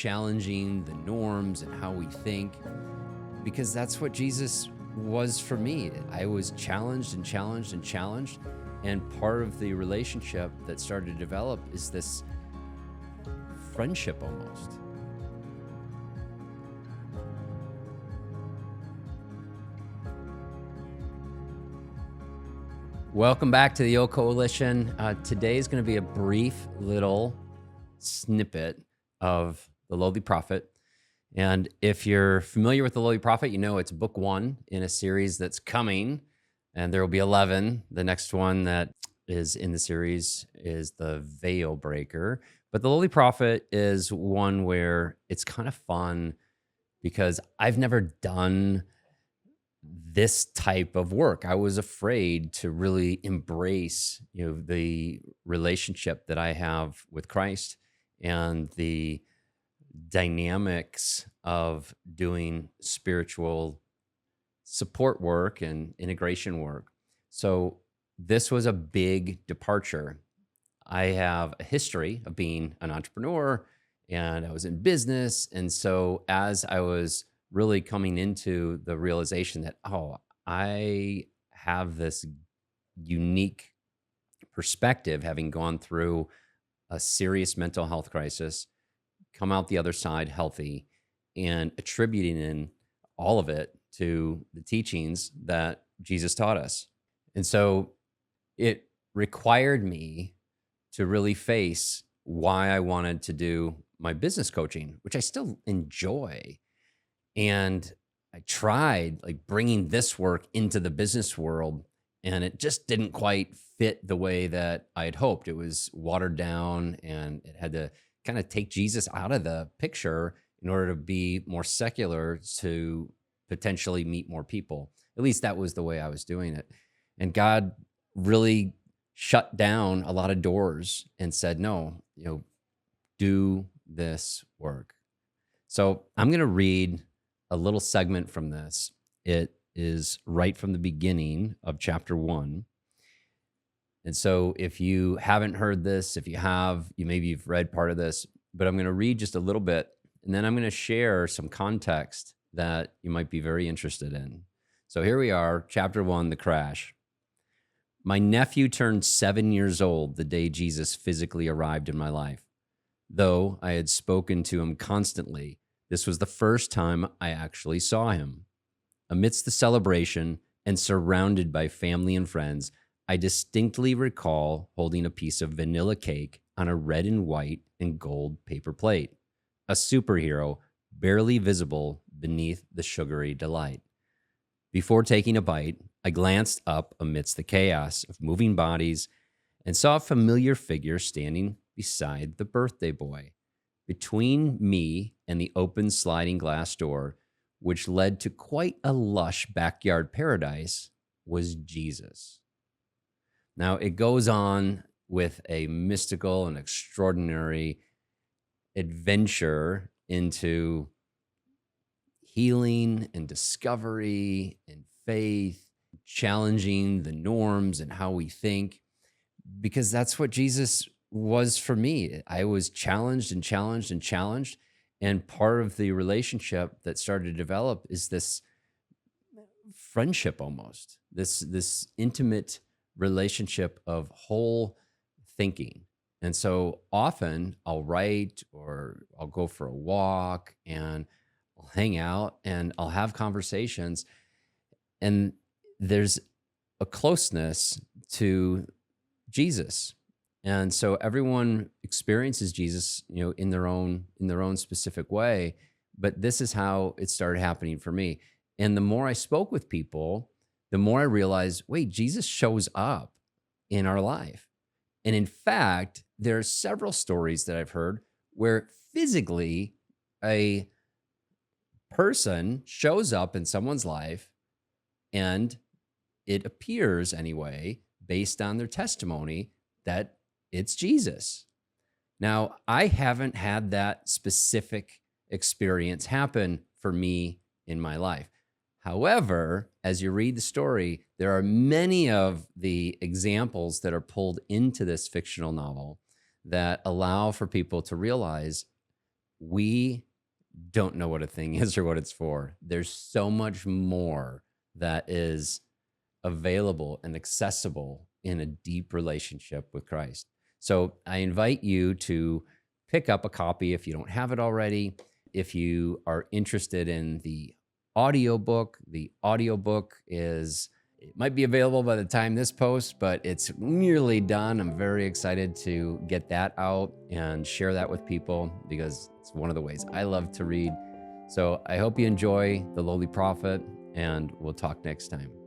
challenging the norms and how we think, because that's what Jesus was for me. I was challenged and challenged and challenged. And part of the relationship that started to develop is this friendship almost. Welcome back to the O Coalition. Today is going to be a brief little snippet of The Lowly Prophet. And if you're familiar with The Lowly Prophet, you know it's book one in a series that's coming, and there will be 11. The next one that is in the series is The Veil Breaker. But The Lowly Prophet is one where it's kind of fun because I've never done this type of work. I was afraid to really embrace, the relationship that I have with Christ and the dynamics of doing spiritual support work and integration work. So this was a big departure. I have a history of being an entrepreneur and I was in business. And so as I was really coming into the realization that, I have this unique perspective, having gone through a serious mental health crisis, come out the other side healthy, and attributing in all of it to the teachings that Jesus taught us. And so it required me to really face why I wanted to do my business coaching, which I still enjoy. And I tried bringing this work into the business world, and it just didn't quite fit the way that I had hoped. It was watered down, and it had to kind of take Jesus out of the picture in order to be more secular, to potentially meet more people. At least that was the way I was doing it. And God really shut down a lot of doors and said, no, do this work. So I'm going to read a little segment from this. It is right from the beginning of chapter 1. And so if you haven't heard this, if you have, maybe you've read part of this, but I'm going to read just a little bit, and then I'm going to share some context that you might be very interested in. So here we are, chapter 1, the crash. My nephew turned 7 years old the day Jesus physically arrived in my life. Though I had spoken to him constantly, this was the first time I actually saw him. Amidst the celebration and surrounded by family and friends, I distinctly recall holding a piece of vanilla cake on a red and white and gold paper plate, a superhero barely visible beneath the sugary delight. Before taking a bite, I glanced up amidst the chaos of moving bodies and saw a familiar figure standing beside the birthday boy. Between me and the open sliding glass door, which led to quite a lush backyard paradise, was Jesus. Now, it goes on with a mystical and extraordinary adventure into healing and discovery and faith, challenging the norms and how we think, because that's what Jesus was for me. I was challenged and challenged and challenged. And part of the relationship that started to develop is this friendship almost, this intimate relationship of whole thinking. And so often I'll write or I'll go for a walk and I'll hang out and I'll have conversations. And there's a closeness to Jesus. And so everyone experiences Jesus, in their own specific way. But this is how it started happening for me. And the more I spoke with people, the more I realized, wait, Jesus shows up in our life. And in fact, there are several stories that I've heard where physically a person shows up in someone's life, and it appears anyway, based on their testimony, that it's Jesus. Now, I haven't had that specific experience happen for me in my life. However, as you read the story, there are many of the examples that are pulled into this fictional novel that allow for people to realize We don't know what a thing is or what it's for. There's so much more that is available and accessible in a deep relationship with Christ. So I invite you to pick up a copy if you don't have it already. If you are interested in the audiobook is, it might be available by the time this posts, but it's nearly done. I'm very excited to get that out and share that with people because it's one of the ways I love to read. So I hope you enjoy The Lowly Prophet, and we'll talk next time.